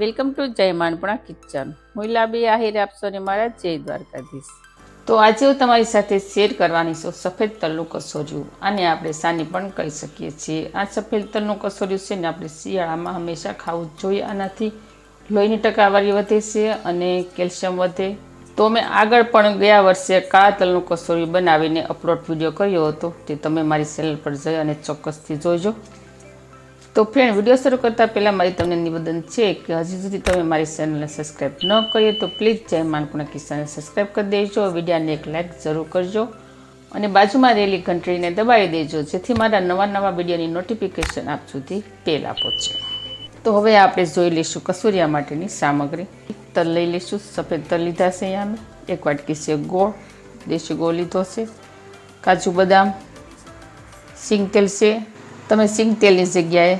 Welcome to જય માનપણા kitchen. હું લાબી આહિર આપશો ને મારા જય દ્વારકાધીશ. તો આજે હું તમારી સાથે શેર કરવાની છું સફેદ તલનું કસોરિયું. આને આપણે સાની પણ કહી શકીએ છીએ. આ સફેદ તલનું કસોરિયું છે ને આપણે શિયાળામાં હંમેશા ખાવું જ જોઈએ. આનાથી લોહીની ટકાવારી વધે છે અને કેલ્શિયમ વધે. તો મેં આગળ પણ ગયા વર્ષે કાળા તલનું કસોરિયું બનાવીને અપલોડ વિડીયો કર્યો હતો. તે તમે મારી ચેનલ પર જઈ અને ચોક્કસથી જોઈજો. તો ફ્રેન્ડ, વિડીયો શરૂ કરતાં પહેલાં મારી તમને નિવેદન છે કે હજી સુધી તમે મારી ચેનલને સબસ્ક્રાઈબ ન કરીએ તો પ્લીઝ જય માનપણા કિચનને સબસ્ક્રાઈબ કરી દેજો. વિડીયોને એક લાઇક જરૂર કરજો અને બાજુમાં રહેલી ઘંટડીને દબાવી દેજો જેથી મારા નવા વિડીયોની નોટિફિકેશન આપ સુધી પહેલાં પહોંચે. તો હવે આપણે જોઈ લઈશું કસોરિયા માટેની સામગ્રી. તલ લઈ લઈશું. સફેદ તલ લીધા છે. અહીંયા અમે 1 વાટકી છે ગોળ, દેશી ગોળ લીધો છે, કાજુ બદામ, સિંગ તેલ છે. તમે સિંગ તેલની જગ્યાએ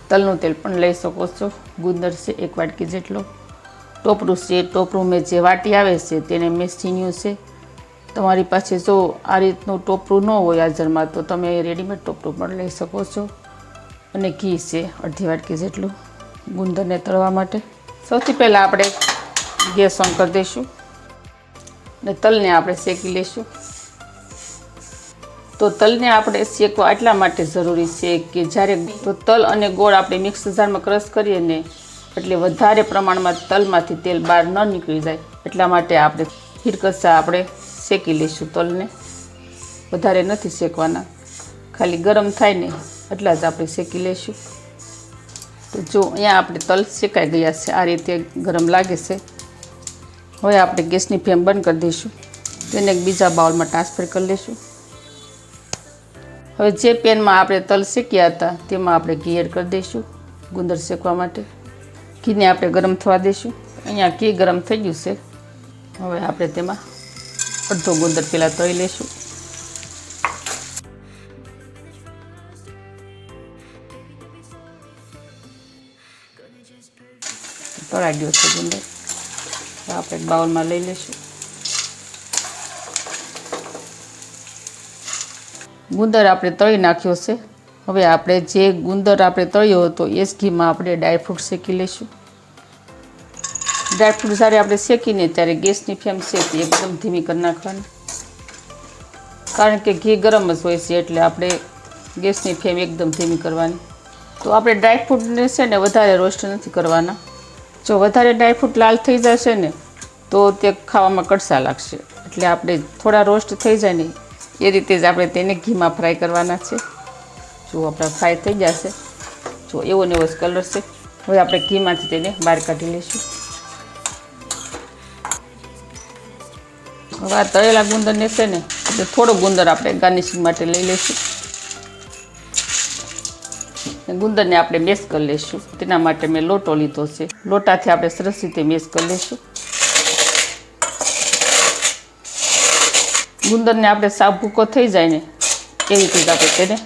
તલનું તેલ પણ લઈ શકો છો. ગુંદર છે 1 વાટકી જેટલો. ટોપરું છે. ટોપરું મેં જે વાટી આવે છે તેને મેં સીન્યું છે. તમારી પાસે જો આ રીતનું ટોપરું ન હોય હાજરમાં તો તમે રેડીમેડ ટોપરું પણ લઈ શકો છો. અને ઘી છે 1/2 વાટકી જેટલું ગુંદરને તળવા માટે. સૌથી પહેલાં આપણે ગેસ ઓન કરી દઈશું અને તલને આપણે શેકી લઈશું. તો તલને આપણે શેકવા એટલા માટે જરૂરી છે કે જ્યારે તો તલ અને ગોળ આપણે મિક્સ જારમાં ક્રશ કરીએ ને એટલે વધારે પ્રમાણમાં તલમાંથી તેલ બહાર ન નીકળી જાય એટલા માટે આપણે હિરકસા આપણે શેકી લઈશું. તલને વધારે નથી શેકવાના, ખાલી ગરમ થાય ને એટલા જ આપણે શેકી લઈશું. તો જો અહીંયા આપણે તલ શેકાઈ ગયા છે, આ રીતે ગરમ લાગે છે. હવે આપણે ગેસની ફ્લેમ બંધ કરી દઈશું. તેને એક બીજા બાઉલમાં ટ્રાન્સફર કરી લઈશું. હવે જે પેનમાં આપણે તલ શેક્યા હતા તેમાં આપણે ઘી એડ કરી દઈશું ગુંદર શેકવા માટે. ઘીને આપણે ગરમ થવા દઈશું. અહીંયા ઘી ગરમ થઈ ગયું છે. હવે આપણે તેમાં અડધો ગુંદર પહેલાં તળી લઈશું. તળાઈ ગયો છે ગુંદર. આપણે બાઉલમાં લઈ લઈશું. ગુંદર આપણે તળી નાખ્યો છે. હવે આપણે જે ગુંદર આપણે તળ્યો હતો એ જ ઘીમાં આપણે ડ્રાયફ્રૂટ શેકી લઈશું. ડ્રાયફ્રૂટ જ્યારે આપણે શેકીને ત્યારે ગેસની ફ્લેમ છે તે એકદમ ધીમી કરી નાખવાની, કારણ કે ઘી ગરમ જ હોય છે એટલે આપણે ગેસની ફ્લેમ એકદમ ધીમી કરવાની. તો આપણે ડ્રાયફ્રૂટને છે ને વધારે રોસ્ટ નથી કરવાના. જો વધારે ડ્રાયફ્રૂટ લાલ થઈ જશે ને તો તે ખાવામાં કડસા લાગશે. એટલે આપણે થોડા રોસ્ટ થઈ જાય ને એ રીતે જ આપણે તેને ઘીમાં ફ્રાય કરવાના છે. જો આપણા ફ્રાય થઈ જશે, જો એવો ને એવો જ કલર છે. હવે આપણે ઘીમાંથી તેને બહાર કાઢી લઈશું. હવે આ તળેલા ગુંદરને છે ને એટલે થોડો ગુંદર આપણે ગાર્નિશિંગ માટે લઈ લઈશું. ગુંદરને આપણે મેશ કરી લઈશું. તેના માટે મેં લોટો લીધો છે. લોટાથી આપણે સરસ રીતે મેશ કરી લઈશું. ગુંદરને આપણે સાવ ભૂકો થઈ જાય ને એ રીતે જ આપણે તેને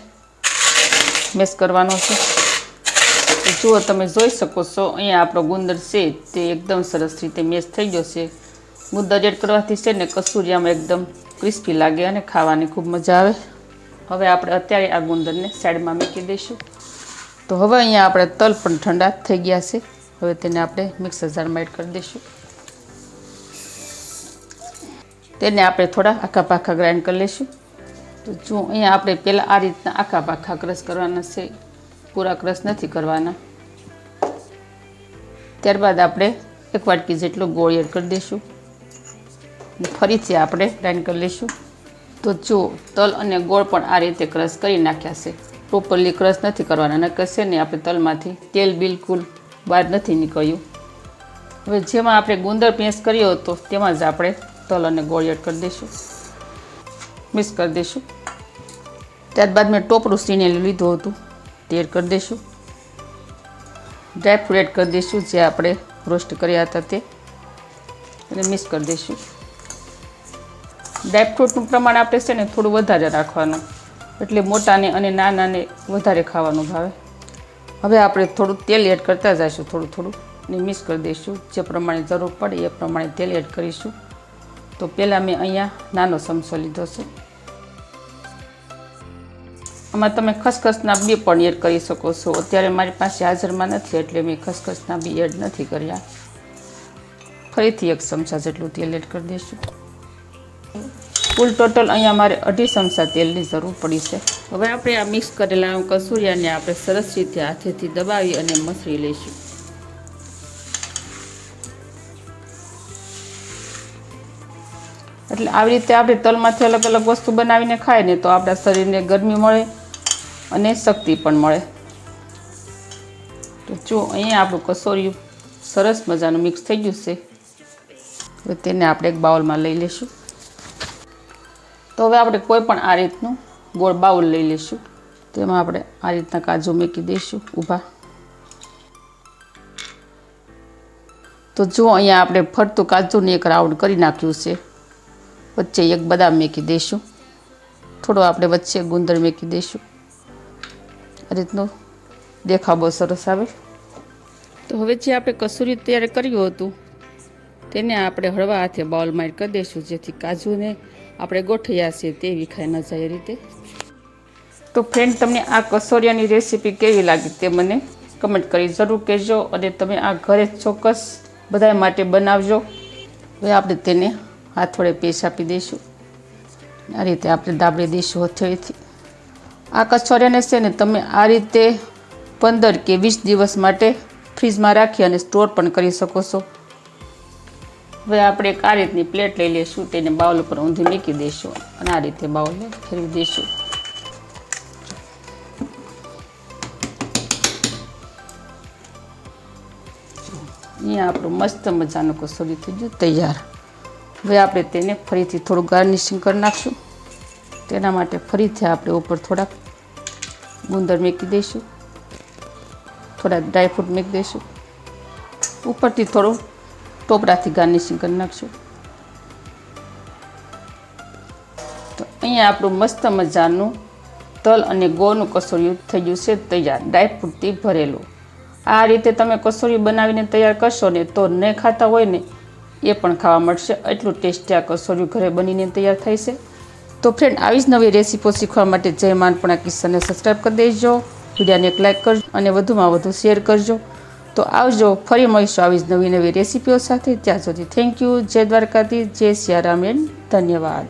મેશ કરવાનો છે. જુઓ, તમે જોઈ શકો છો અહીંયા આપણો ગુંદર છે તે એકદમ સરસ રીતે મેશ થઈ ગયો છે. ગુંદર એડ કરવાથી છે ને કસુરિયામાં એકદમ ક્રિસ્પી લાગે અને ખાવાની ખૂબ મજા આવે. હવે આપણે અત્યારે આ ગુંદરને સાઈડમાં મૂકી દઈશું. તો હવે અહીંયા આપણે તલ પણ ઠંડા થઈ ગયા છે. હવે તેને આપણે મિક્સર જારમાં એડ કરી દઈશું. તેને આપણે થોડા આખા પાખા ગ્રાઇન્ડ કરી લઈશું. તો જો અહીંયા આપણે પહેલાં આ રીતના આખા પાખા ક્રશ કરવાના છે, પૂરા ક્રશ નથી કરવાના. ત્યારબાદ આપણે 1 વાટકી જેટલો ગોળ એડ કરી દઈશું. ફરીથી આપણે ગ્રાઇન્ડ કરી લઈશું. તો જો તલ અને ગોળ પણ આ રીતે ક્રશ કરી નાખ્યા છે. પ્રોપરલી ક્રશ નથી કરવાના, નકર છે ને આપણે તલમાંથી તેલ બિલકુલ બહાર નથી નીકળ્યું. હવે જેમાં આપણે ગુંદર પેસ્ટ કર્યો હતો તેમાં જ આપણે તલ અને ગોળ એડ કરી દઈશું, મિક્સ કરી દઈશું. ત્યારબાદ મેં ટોપરું સીને લીધું હતું તે એડ કરી દઈશું. ડ્રાયફ્રૂટ એડ કરી દઈશું જે આપણે રોસ્ટ કર્યા હતા તે, અને મિક્સ કરી દઈશું. ડ્રાયફ્રૂટનું પ્રમાણ આપણે છે ને થોડું વધારે રાખવાનું, એટલે મોટાને અને નાનાને વધારે ખાવાનું ભાવે. હવે આપણે થોડું તેલ એડ કરતા જઈશું, થોડું અને મિક્સ કરી દઈશું. જે પ્રમાણે જરૂર પડે એ પ્રમાણે તેલ એડ કરીશું. તો પહેલાં મેં અહીંયા નાનો ચમચો લીધો છે. આમાં તમે ખસખસના બી પણ એડ કરી શકો છો. અત્યારે મારી પાસે હાજરમાં નથી એટલે મેં ખસખસના બી એડ નથી કર્યા. ફરીથી 1 ચમચા જેટલું તેલ એડ કરી દઈશું. કુલ ટોટલ અહીંયા મારે 2.5 ચમચા તેલની જરૂર પડી છે. હવે આપણે આ મિક્સ કરેલા કસૂરિયાને આપણે સરસ રીતે હાથેથી દબાવી અને મસળી લઈશું. એટલે આવી રીતે આપણે તલમાંથી અલગ અલગ વસ્તુ બનાવીને ખાય ને તો આપણા શરીરને ગરમી મળે અને શક્તિ પણ મળે. તો જો અહીંયા આપણું કસોરિયું સરસ મજાનું મિક્સ થઈ ગયું છે. હવે તેને આપણે એક બાઉલમાં લઈ લઈશું. તો હવે આપણે કોઈ પણ આ રીતનું ગોળ બાઉલ લઈ લઈશું. તેમાં આપણે આ રીતના કાજુ મૂકી દઈશું ઊભા. તો જો અહીંયા આપણે ફરતું કાજુને એક રાઉન્ડ કરી નાખ્યું છે. વચ્ચે એક બદામ મૂકી દઈશું. થોડો આપણે વચ્ચે ગુંદર મૂકી દઈશું. આ રીતનો દેખાવ બહુ સરસ આવે. તો હવે જે આપણે કસૂરી તૈયાર કર્યું હતું તેને આપણે હળવા હાથે બાઉલમાં એડ કરી દઈશું, જેથી કાજુને આપણે ગોઠવ્યા છે તે વિખાઈ ન જાય એ રીતે. તો ફ્રેન્ડ, તમને આ કસોરિયાની રેસીપી કેવી લાગી તે મને કમેન્ટ કરી જરૂર કહેજો અને તમે આ ઘરે ચોક્કસ બધા માટે બનાવજો. હવે આપણે તેને હાથ વડે પેસ્ટ આપી દઈશું. આ રીતે આપણે દાબડી દઈશું હથેળીથી. આ કચોરિયાને છે ને તમે આ રીતે 15 કે 20 દિવસ માટે ફ્રીજમાં રાખી અને સ્ટોર પણ કરી શકો છો. હવે આપણે એક આ રીતની પ્લેટ લઈ લઈશું. તેને બાઉલ ઉપર ઊંધી મૂકી દઈશું અને આ રીતે બાઉલને ફેરવી દઈશું. અહીંયા આપણું મસ્ત મજાનું કસોરી થઈ ગયું તૈયાર. હવે આપણે તેને ફરીથી થોડું ગાર્નિશિંગ કરી નાખશું. તેના માટે ફરીથી આપણે ઉપર થોડાક ગુંદર મૂકી દઈશું. થોડા ડ્રાયફ્રૂટ મૂકી દઈશું. ઉપરથી થોડું ટોપરાથી ગાર્નિશિંગ કરી નાખશું. તો અહીંયા આપણું મસ્ત મજાનું તલ અને ગોળનું કસોરિયું થઈ ગયું છે તૈયાર, ડ્રાયફ્રૂટથી ભરેલું. આ રીતે તમે કસોરિયું બનાવીને તૈયાર કરશો ને તો ન ખાતા હોય ને એ પણ ખાવા મળશે. એટલું ટેસ્ટી આ કસોરિયું ઘરે બનીને તૈયાર થાય છે. તો ફ્રેન્ડ, આવી જ નવી રેસીપીઓ શીખવા માટે જય માનપણા કિચનને સબસ્ક્રાઈબ કરી દેજો. વિડીયોને એક લાઇક કરજો અને વધુમાં વધુ શેર કરજો. તો આવજો, ફરી મળીશું આવી જ નવી રેસીપીઓ સાથે. ત્યાં સુધી થેન્ક યુ. જય દ્વારકાધીશ, જય સિયારામ એન્ડ ધન્યવાદ.